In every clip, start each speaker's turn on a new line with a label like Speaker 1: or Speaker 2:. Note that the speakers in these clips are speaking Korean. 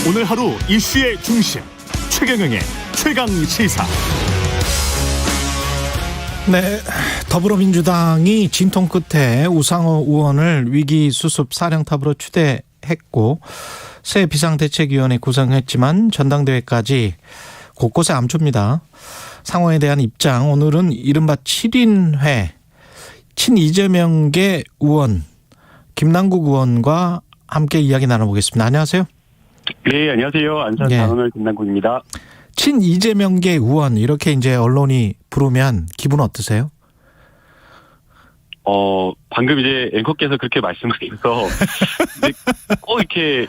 Speaker 1: 오늘 하루 이슈의 중심 최경영의 최강시사.
Speaker 2: 네, 더불어민주당이 진통 끝에 우상호 의원을 위기수습 사령탑으로 추대했고 새 비상대책위원회 구성했지만 전당대회까지 곳곳에 암초입니다. 상황에 대한 입장, 오늘은 이른바 7인회 친이재명계 의원 김남국 의원과 함께 이야기 나눠보겠습니다. 안녕하세요.
Speaker 3: 네, 안녕하세요. 안산 단원을 김남국입니다.
Speaker 2: 친이재명계 의원 이렇게 이제 언론이 부르면 기분 어떠세요?
Speaker 3: 방금 이제 앵커께서 그렇게 말씀하셔서 꼭 이렇게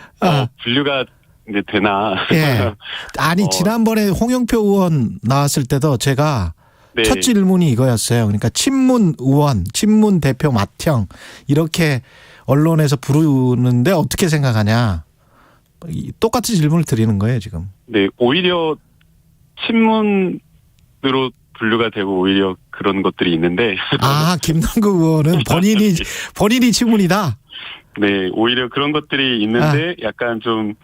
Speaker 3: 분류가 이제 되나?
Speaker 2: 예. 아니 지난번에 홍영표 의원 나왔을 때도 제가
Speaker 3: 네.
Speaker 2: 첫 질문이 이거였어요. 그러니까 친문 의원, 친문 대표 맏형 이렇게 언론에서 부르는데 어떻게 생각하냐? 똑같은 질문을 드리는 거예요 지금.
Speaker 3: 네, 오히려 친문으로 분류가 되고 오히려 그런 것들이 있는데.
Speaker 2: 아, 김남국 의원은 본인이 친문이다.
Speaker 3: 네, 오히려 그런 것들이 있는데 약간 좀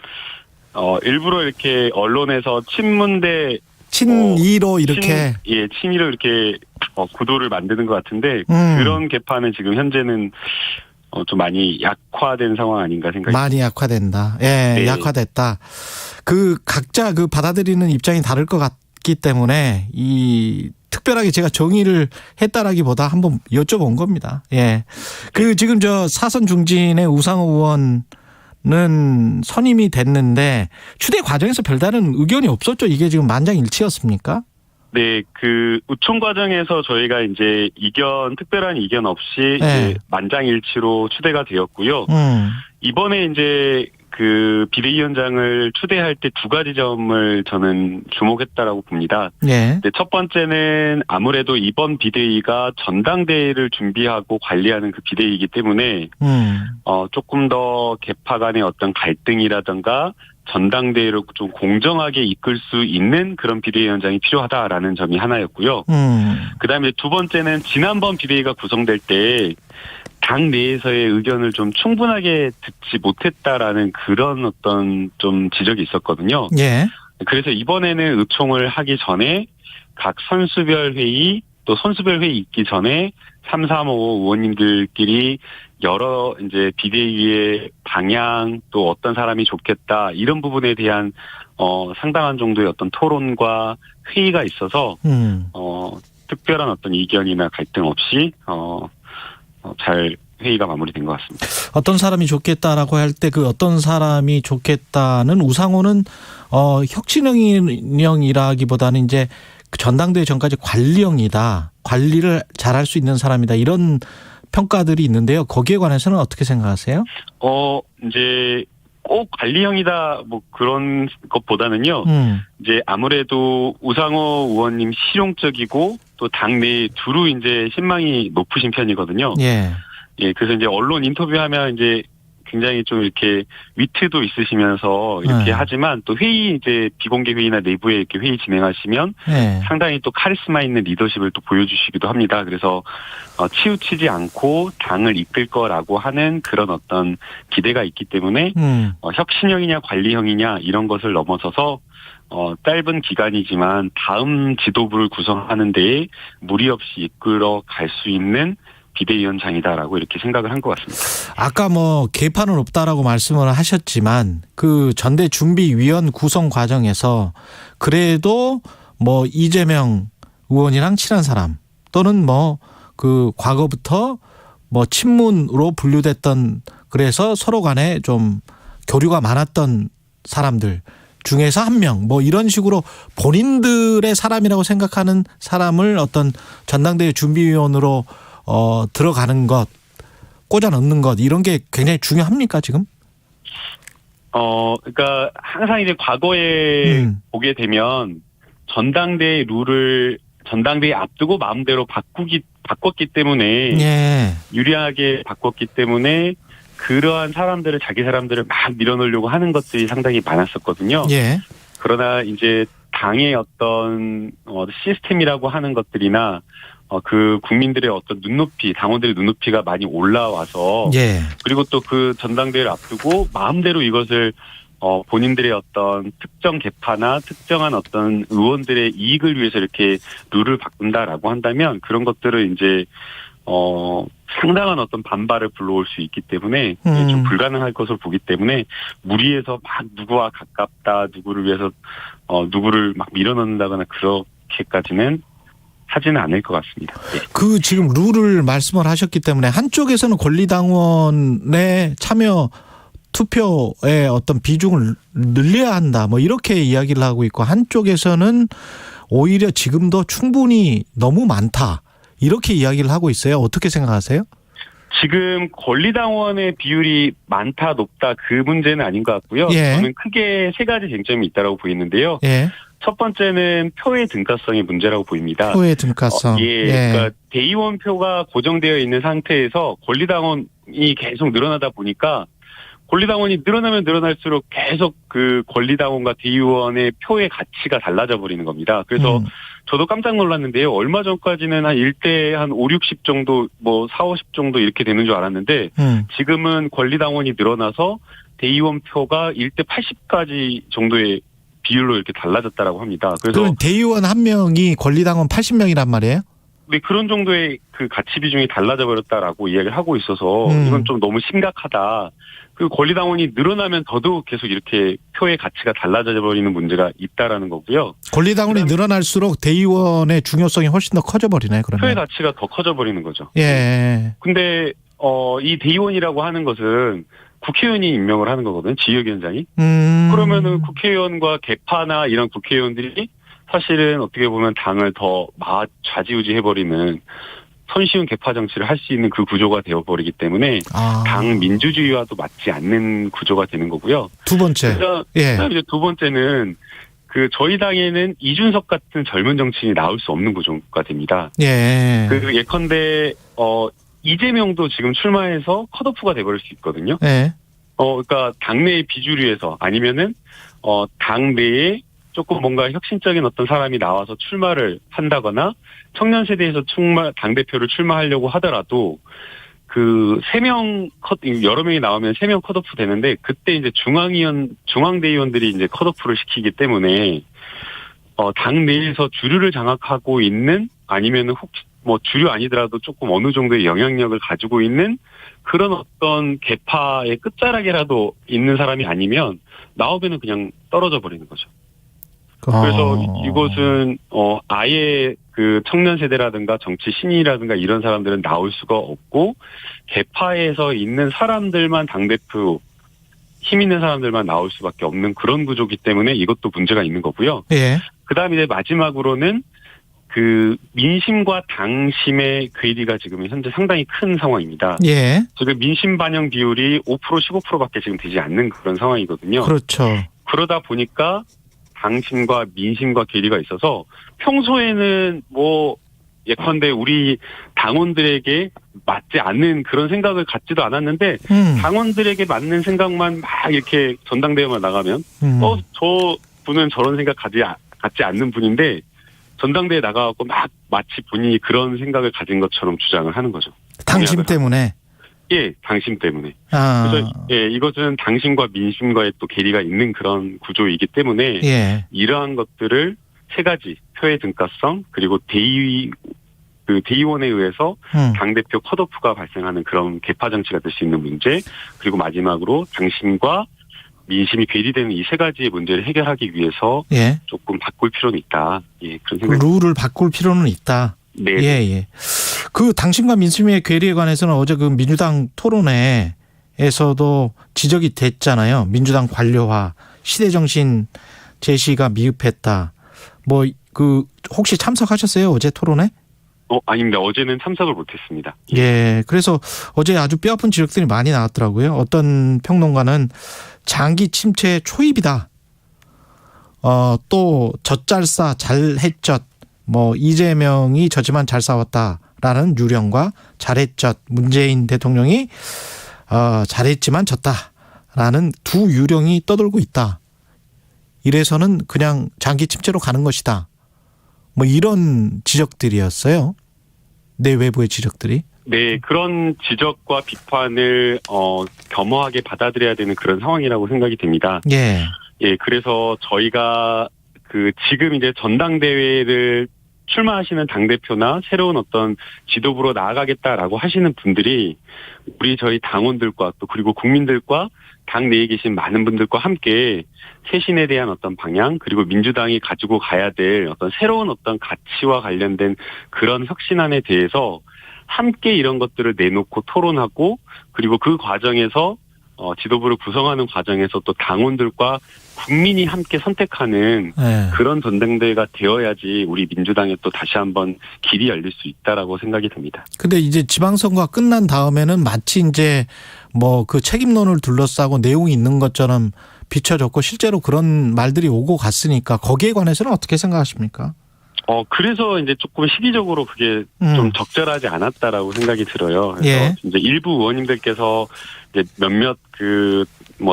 Speaker 3: 일부러 이렇게 언론에서 친문대
Speaker 2: 친이로 이렇게
Speaker 3: 친이로 이렇게 구도를 만드는 것 같은데 그런 개파는 지금 현재는 좀 많이 약화된 상황 아닌가 생각이.
Speaker 2: 많이 약화된다. 예,
Speaker 3: 네.
Speaker 2: 약화됐다. 그 각자 그 받아들이는 입장이 다를 것 같기 때문에 이 특별하게 제가 정의를 했다라기보다 한번 여쭤본 겁니다. 예. 그 지금 저 사선 중진의 우상호 의원은 선임이 됐는데 추대 과정에서 별다른 의견이 없었죠. 이게 지금 만장일치였습니까?
Speaker 3: 네, 그 우총 과정에서 저희가 이제 특별한 이견 없이 이제 만장일치로 추대가 되었고요. 이번에 이제 그 비대위원장을 추대할 때 두 가지 점을 저는 주목했다라고 봅니다.
Speaker 2: 네.
Speaker 3: 첫 번째는 아무래도 이번 비대위가 전당대회를 준비하고 관리하는 그 비대위이기 때문에 조금 더 개파 간의 어떤 갈등이라든가 전당대회를 좀 공정하게 이끌 수 있는 그런 비대위원장이 필요하다라는 점이 하나였고요. 그다음에 두 번째는 지난번 비대위가 구성될 때 당 내에서의 의견을 좀 충분하게 듣지 못했다라는 그런 어떤 좀 지적이 있었거든요.
Speaker 2: 예.
Speaker 3: 그래서 이번에는 의총을 하기 전에 각 선수별 회의 또 선수별 회의 있기 전에 3, 4, 5 의원님들끼리 여러 이제 비대위의 방향 또 어떤 사람이 좋겠다 이런 부분에 대한 상당한 정도의 어떤 토론과 회의가 있어서 특별한 어떤 이견이나 갈등 없이 잘 회의가 마무리된 것 같습니다.
Speaker 2: 어떤 사람이 좋겠다라고 할 때 그 어떤 사람이 좋겠다는 우상호는 혁신형이라기보다는 이제 전당대회 전까지 관리형이다. 관리를 잘할 수 있는 사람이다. 이런 평가들이 있는데요. 거기에 관해서는 어떻게 생각하세요?
Speaker 3: 이제 꼭 관리형이다 뭐 그런 것보다는요. 이제 아무래도 우상호 의원님 실용적이고 또 당내 두루 이제 신망이 높으신 편이거든요.
Speaker 2: 예.
Speaker 3: 예, 그래서 이제 언론 인터뷰하면 이제 굉장히 좀 이렇게 위트도 있으시면서 이렇게 하지만 또 회의 이제 비공개 회의나 내부에 이렇게 회의 진행하시면 상당히 또 카리스마 있는 리더십을 또 보여주시기도 합니다. 그래서 치우치지 않고 당을 이끌 거라고 하는 그런 어떤 기대가 있기 때문에 혁신형이냐 관리형이냐 이런 것을 넘어서서 짧은 기간이지만 다음 지도부를 구성하는 데에 무리 없이 이끌어 갈 수 있는 비대위원장이다라고 이렇게 생각을 한 것 같습니다.
Speaker 2: 아까 뭐 개파는 없다라고 말씀을 하셨지만 그 전대준비위원 구성 과정에서 그래도 뭐 이재명 의원이랑 친한 사람 또는 뭐 그 과거부터 뭐 친문으로 분류됐던 그래서 서로 간에 좀 교류가 많았던 사람들 중에서 한 명 뭐 이런 식으로 본인들의 사람이라고 생각하는 사람을 어떤 전당대회 준비위원으로 들어가는 것, 꽂아 넣는 것, 이런 게 굉장히 중요합니까, 지금?
Speaker 3: 그러니까 항상 이제 과거에 보게 되면 전당대회 룰을 전당대회 앞두고 마음대로 바꿨기 때문에 유리하게 바꿨기 때문에 그러한 사람들을 자기 사람들을 막 밀어넣으려고 하는 것들이 상당히 많았었거든요. 그러나 이제 당의 어떤 시스템이라고 하는 것들이나 그 국민들의 어떤 눈높이, 당원들의 눈높이가 많이 올라와서 그리고 또 그 전당대회를 앞두고 마음대로 이것을 본인들의 어떤 특정 계파나 특정한 어떤 의원들의 이익을 위해서 이렇게 룰을 바꾼다라고 한다면 그런 것들을 이제 상당한 어떤 반발을 불러올 수 있기 때문에 좀 불가능할 것으로 보기 때문에 무리해서 막 누구와 가깝다, 누구를 위해서 누구를 막 밀어넣는다거나 그렇게까지는 하지는 않을 것 같습니다. 네.
Speaker 2: 그 지금 룰을 말씀을 하셨기 때문에 한쪽에서는 권리당원의 참여 투표의 어떤 비중을 늘려야 한다, 뭐 이렇게 이야기를 하고 있고, 한쪽에서는 오히려 지금도 충분히 너무 많다, 이렇게 이야기를 하고 있어요. 어떻게 생각하세요?
Speaker 3: 지금 권리당원의 비율이 많다 높다 그 문제는 아닌 것 같고요.
Speaker 2: 예.
Speaker 3: 저는 크게 세 가지 쟁점이 있다고 보이는데요.
Speaker 2: 예.
Speaker 3: 첫 번째는 표의 등가성의 문제라고 보입니다.
Speaker 2: 표의 등가성.
Speaker 3: 예. 그러니까 대의원 표가 고정되어 있는 상태에서 권리당원이 계속 늘어나다 보니까 권리당원이 늘어나면 늘어날수록 계속 그 권리당원과 대의원의 표의 가치가 달라져 버리는 겁니다. 그래서 저도 깜짝 놀랐는데요. 얼마 전까지는 한 1대 한 5, 60 정도, 뭐 4, 50 정도 이렇게 되는 줄 알았는데 지금은 권리당원이 늘어나서 대의원 표가 1대 80까지 정도의 비율로 이렇게 달라졌다라고 합니다. 그래서
Speaker 2: 대의원 한 명이 권리당원 80명이란 말이에요?
Speaker 3: 네, 그런 정도의 그 가치 비중이 달라져 버렸다라고 이야기를 하고 있어서 이건 좀 너무 심각하다. 그 권리당원이 늘어나면 더더욱 계속 이렇게 표의 가치가 달라져 버리는 문제가 있다라는 거고요.
Speaker 2: 권리당원이 늘어날수록 대의원의 중요성이 훨씬 더 커져 버리네, 그러면.
Speaker 3: 표의 가치가 더 커져 버리는 거죠.
Speaker 2: 예.
Speaker 3: 근데 이 대의원이라고 하는 것은 국회의원이 임명을 하는 거거든요. 지역위원장이. 그러면은 국회의원과 개파나 이런 국회의원들이 사실은 어떻게 보면 당을 더 좌지우지해버리는 손쉬운 개파 정치를 할 수 있는 그 구조가 되어버리기 때문에 당 민주주의와도 맞지 않는 구조가 되는 거고요.
Speaker 2: 두 번째.
Speaker 3: 그래서 이제 두 번째는 그 저희 당에는 이준석 같은 젊은 정치인이 나올 수 없는 구조가 됩니다.
Speaker 2: 예.
Speaker 3: 그 예컨대 이재명도 지금 출마해서 컷오프가 돼버릴 수 있거든요.
Speaker 2: 예.
Speaker 3: 그러니까 당내의 비주류에서 아니면은 당내에 조금 뭔가 혁신적인 어떤 사람이 나와서 출마를 한다거나 청년 세대에서 당대표를 출마하려고 하더라도 그 3명 여러 명이 나오면 3명 컷오프 되는데 그때 이제 중앙대의원들이 이제 컷오프를 시키기 때문에 당 내에서 주류를 장악하고 있는 아니면은 혹시 뭐 주류 아니더라도 조금 어느 정도의 영향력을 가지고 있는 그런 어떤 계파의 끝자락이라도 있는 사람이 아니면 나오면은 그냥 떨어져 버리는 거죠. 그래서 이것은 아예 그 청년 세대라든가 정치 신인이라든가 이런 사람들은 나올 수가 없고 계파에서 있는 사람들만 당대표 힘 있는 사람들만 나올 수밖에 없는 그런 구조이기 때문에 이것도 문제가 있는 거고요.
Speaker 2: 예.
Speaker 3: 그다음에 이제 마지막으로는 그 민심과 당심의 괴리가 지금 현재 상당히 큰 상황입니다.
Speaker 2: 예.
Speaker 3: 지금 민심 반영 비율이 5% 15%밖에 지금 되지 않는 그런 상황이거든요.
Speaker 2: 그렇죠.
Speaker 3: 그러다 보니까 당심과 민심과 괴리가 있어서 평소에는 뭐 예컨대 우리 당원들에게 맞지 않는 그런 생각을 갖지도 않았는데 당원들에게 맞는 생각만 막 이렇게 전당대회만 나가면 저 분은 저런 생각 갖지 않는 분인데 전당대회 나가고 막 마치 본인이 그런 생각을 가진 것처럼 주장을 하는 거죠.
Speaker 2: 당심 때문에.
Speaker 3: 예, 당심 때문에. 그래서 이것은 당심과 민심과의 또 괴리가 있는 그런 구조이기 때문에 이러한 것들을 세 가지 표의 등가성 그리고 대의원에 의해서 당대표 컷오프가 발생하는 그런 개파 정치가 될 수 있는 문제 그리고 마지막으로 당심과 민심이 괴리되는 이 세 가지의 문제를 해결하기 위해서 조금 바꿀 필요는 있다. 예, 그런 생각.
Speaker 2: 룰을 바꿀 필요는 있다.
Speaker 3: 네.
Speaker 2: 예. 그 당심과 민심의 괴리에 관해서는 어제 그 민주당 토론회에서도 지적이 됐잖아요. 민주당 관료화, 시대정신 제시가 미흡했다. 뭐 그 혹시 참석하셨어요? 어제 토론회?
Speaker 3: 아닙니다. 어제는 참석을 못했습니다.
Speaker 2: 예. 그래서 어제 아주 뼈아픈 지적들이 많이 나왔더라고요. 어떤 평론가는 장기 침체 초입이다. 또 젖잘싸 잘했젖. 뭐 이재명이 졌지만 잘 싸웠다라는 유령과 잘했젖 문재인 대통령이 잘했지만 졌다라는 두 유령이 떠돌고 있다. 이래서는 그냥 장기 침체로 가는 것이다. 뭐 이런 지적들이었어요. 내 외부의 지적들이.
Speaker 3: 네, 그런 지적과 비판을 겸허하게 받아들여야 되는 그런 상황이라고 생각이 됩니다.
Speaker 2: 예.
Speaker 3: 예, 그래서 저희가 지금 이제 전당대회를 출마하시는 당대표나 새로운 어떤 지도부로 나아가겠다라고 하시는 분들이 저희 당원들과 또 그리고 국민들과 당 내에 계신 많은 분들과 함께 쇄신에 대한 어떤 방향 그리고 민주당이 가지고 가야 될 어떤 새로운 어떤 가치와 관련된 그런 혁신안에 대해서 함께 이런 것들을 내놓고 토론하고 그리고 그 과정에서 지도부를 구성하는 과정에서 또 당원들과 국민이 함께 선택하는 그런 전당대회가 되어야지 우리 민주당에 또 다시 한번 길이 열릴 수 있다라고 생각이 듭니다.
Speaker 2: 근데 이제 지방선거가 끝난 다음에는 마치 이제 뭐 그 책임론을 둘러싸고 내용이 있는 것처럼 비춰졌고 실제로 그런 말들이 오고 갔으니까 거기에 관해서는 어떻게 생각하십니까?
Speaker 3: 그래서 이제 조금 시기적으로 그게 좀 적절하지 않았다라고 생각이 들어요. 그래서
Speaker 2: 예.
Speaker 3: 이제 일부 의원님들께서 이제 몇몇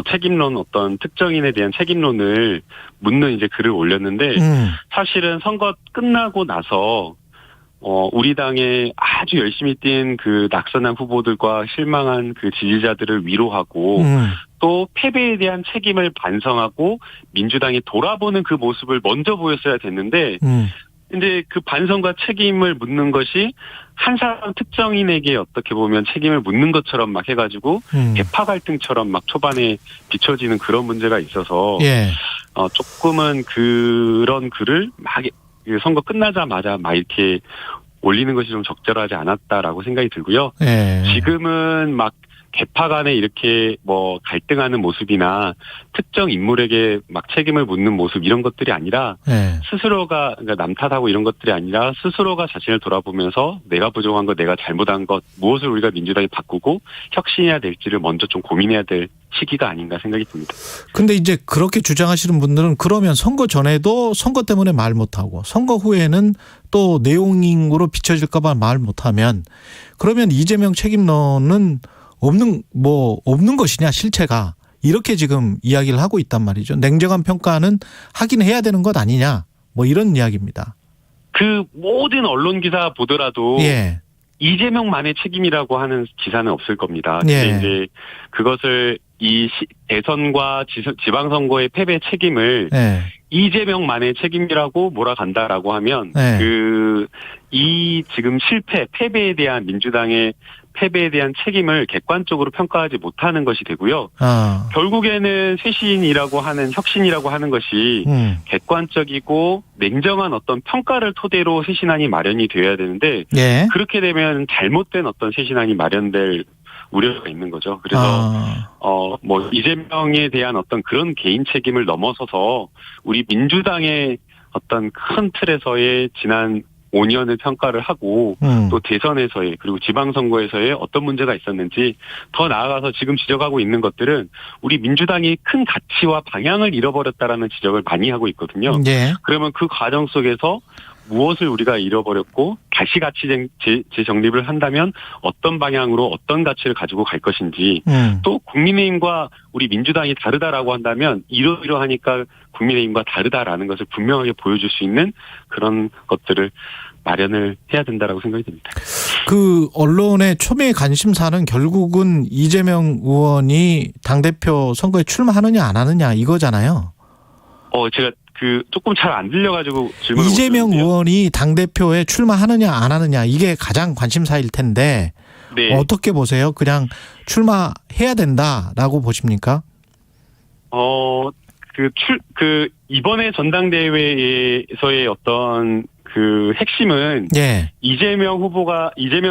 Speaker 3: 책임론 어떤 특정인에 대한 책임론을 묻는 이제 글을 올렸는데 사실은 선거 끝나고 나서 우리 당에 아주 열심히 뛴 그 낙선한 후보들과 실망한 그 지지자들을 위로하고 또 패배에 대한 책임을 반성하고 민주당이 돌아보는 그 모습을 먼저 보였어야 됐는데 이제 그 반성과 책임을 묻는 것이 한 사람 특정인에게 어떻게 보면 책임을 묻는 것처럼 막 해가지고 개파 갈등처럼 막 초반에 비춰지는 그런 문제가 있어서
Speaker 2: 예.
Speaker 3: 조금은 그런 글을 막 선거 끝나자마자 막 이렇게 올리는 것이 좀 적절하지 않았다라고 생각이 들고요.
Speaker 2: 예.
Speaker 3: 지금은 막 개파 간에 이렇게 갈등하는 모습이나 특정 인물에게 막 책임을 묻는 모습 이런 것들이 아니라 스스로가 그러니까 남 탓하고 이런 것들이 아니라 스스로가 자신을 돌아보면서 내가 부족한 것, 내가 잘못한 것, 무엇을 우리가 민주당이 바꾸고 혁신해야 될지를 먼저 좀 고민해야 될 시기가 아닌가 생각이 듭니다.
Speaker 2: 근데 이제 그렇게 주장하시는 분들은 그러면 선거 전에도 선거 때문에 말 못하고 선거 후에는 또 내용으로 비춰질까 봐 말 못하면 그러면 이재명 책임론은 없는 것이냐, 실체가. 이렇게 지금 이야기를 하고 있단 말이죠. 냉정한 평가는 하긴 해야 되는 것 아니냐. 이런 이야기입니다.
Speaker 3: 그 모든 언론 기사 보더라도.
Speaker 2: 예.
Speaker 3: 이재명만의 책임이라고 하는 기사는 없을 겁니다. 근데 이제 그것을 이 대선과 지방선거의 패배 책임을 이재명만의 책임이라고 몰아간다라고 하면 이 지금 패배에 대한 민주당의 패배에 대한 책임을 객관적으로 평가하지 못하는 것이 되고요. 결국에는 쇄신이라고 하는 혁신이라고 하는 것이 객관적이고 냉정한 어떤 평가를 토대로 쇄신안이 마련이 되어야 되는데 그렇게 되면 잘못된 어떤 쇄신안이 마련될 우려가 있는 거죠. 그래서 이재명에 대한 어떤 그런 개인 책임을 넘어서서 우리 민주당의 어떤 큰 틀에서의 지난 5년을 평가를 하고 또 대선에서의 그리고 지방선거에서의 어떤 문제가 있었는지 더 나아가서 지금 지적하고 있는 것들은 우리 민주당이 큰 가치와 방향을 잃어버렸다라는 지적을 많이 하고 있거든요. 그러면 그 과정 속에서 무엇을 우리가 잃어버렸고 다시 가치 재정립을 한다면 어떤 방향으로 어떤 가치를 가지고 갈 것인지 또 국민의힘과 우리 민주당이 다르다라고 한다면 이러이러하니까 국민의힘과 다르다라는 것을 분명하게 보여줄 수 있는 그런 것들을 마련을 해야 된다라고 생각이 듭니다.
Speaker 2: 그 언론의 초미의 관심사는 결국은 이재명 의원이 당대표 선거에 출마하느냐 안 하느냐 이거잖아요.
Speaker 3: 제가 조금 잘 안 들려가지고 질문을
Speaker 2: 이재명 의원이 당대표에 출마하느냐 안 하느냐 이게 가장 관심사일 텐데 어떻게 보세요? 그냥 출마해야 된다라고 보십니까?
Speaker 3: 이번에 전당대회에서의 어떤 그 핵심은 이재명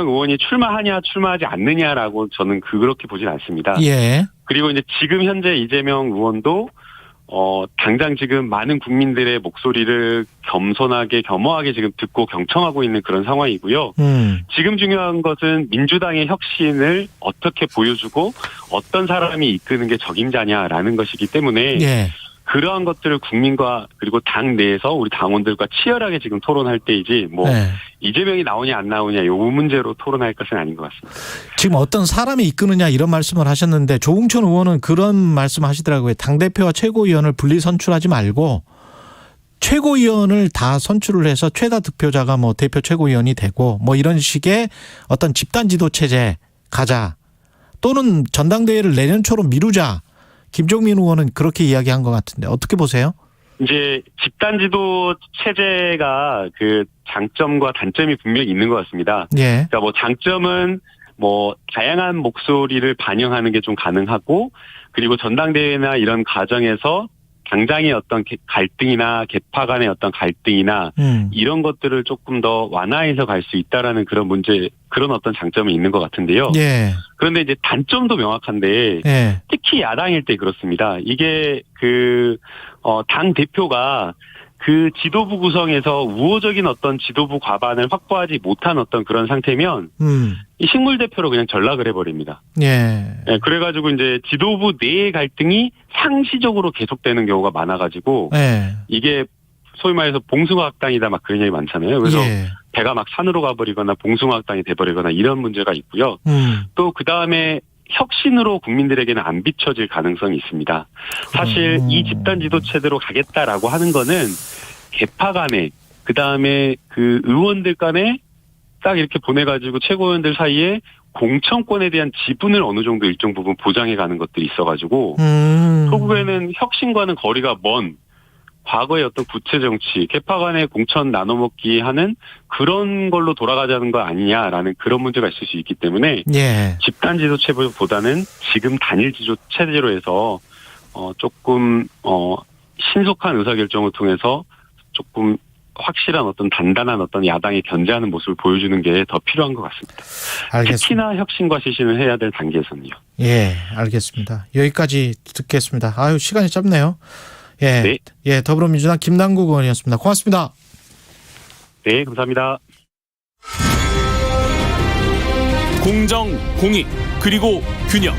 Speaker 3: 의원이 출마하냐 출마하지 않느냐라고 저는 그렇게 보진 않습니다. 그리고 이제 지금 현재 이재명 의원도 당장 지금 많은 국민들의 목소리를 겸허하게 지금 듣고 경청하고 있는 그런 상황이고요. 지금 중요한 것은 민주당의 혁신을 어떻게 보여주고 어떤 사람이 이끄는 게 적임자냐라는 것이기 때문에 그러한 것들을 국민과 그리고 당 내에서 우리 당원들과 치열하게 지금 토론할 때이지 이재명이 나오냐 안 나오냐 요 문제로 토론할 것은 아닌 것 같습니다.
Speaker 2: 지금 어떤 사람이 이끄느냐 이런 말씀을 하셨는데 조웅천 의원은 그런 말씀 하시더라고요. 당대표와 최고위원을 분리 선출하지 말고 최고위원을 다 선출을 해서 최다 득표자가 뭐 대표 최고위원이 되고 뭐 이런 식의 어떤 집단 지도 체제 가자. 또는 전당대회를 내년 초로 미루자. 김종민 의원은 그렇게 이야기한 것 같은데 어떻게 보세요?
Speaker 3: 이제 집단 지도 체제가 그 장점과 단점이 분명히 있는 것 같습니다.
Speaker 2: 예.
Speaker 3: 그러니까 뭐 장점은 뭐 다양한 목소리를 반영하는 게 좀 가능하고 그리고 전당대회나 이런 과정에서 당장의 어떤 갈등이나 계파 간의 어떤 갈등이나 이런 것들을 조금 더 완화해서 갈 수 있다라는 그런 그런 어떤 장점이 있는 것 같은데요.
Speaker 2: 예.
Speaker 3: 그런데 이제 단점도 명확한데
Speaker 2: 예.
Speaker 3: 특히 야당일 때 그렇습니다. 이게 당 대표가 그 지도부 구성에서 우호적인 어떤 지도부 과반을 확보하지 못한 어떤 그런 상태면 이 식물 대표로 그냥 전락을 해버립니다.
Speaker 2: 예.
Speaker 3: 네, 그래가지고 이제 지도부 내의 갈등이 상시적으로 계속되는 경우가 많아가지고
Speaker 2: 예.
Speaker 3: 이게 소위 말해서 봉숭아학당이다 막 그런 얘기 많잖아요. 그래서
Speaker 2: 예.
Speaker 3: 배가 막 산으로 가버리거나 봉숭아학당이 돼버리거나 이런 문제가 있고요. 또 그 다음에 혁신으로 국민들에게는 안 비춰질 가능성이 있습니다. 사실 이 집단 지도 체제로 가겠다라고 하는 거는 계파 간에 그다음에 그 의원들 간에 딱 이렇게 보내가지고 최고위원들 사이에 공천권에 대한 지분을 어느 정도 일정 부분 보장해 가는 것들이 있어가지고 결국에는 혁신과는 거리가 먼 과거의 어떤 구체 정치, 계파 간의 공천 나눠먹기 하는 그런 걸로 돌아가자는 거 아니냐라는 그런 문제가 있을 수 있기 때문에
Speaker 2: 예.
Speaker 3: 집단 지도 체제보다는 지금 단일 지도 체제로 해서 조금 신속한 의사결정을 통해서 조금 확실한 어떤 단단한 어떤 야당이 견제하는 모습을 보여주는 게 더 필요한 것 같습니다.
Speaker 2: 알겠습니다.
Speaker 3: 특히나 혁신과 쇄신을 해야 될 단계에서는요.
Speaker 2: 예, 알겠습니다. 여기까지 듣겠습니다. 아유, 시간이 짧네요. 예,
Speaker 3: 네.
Speaker 2: 예, 더불어민주당 김남국 의원이었습니다. 고맙습니다.
Speaker 3: 네, 감사합니다.
Speaker 1: 공정, 공익, 그리고 균형.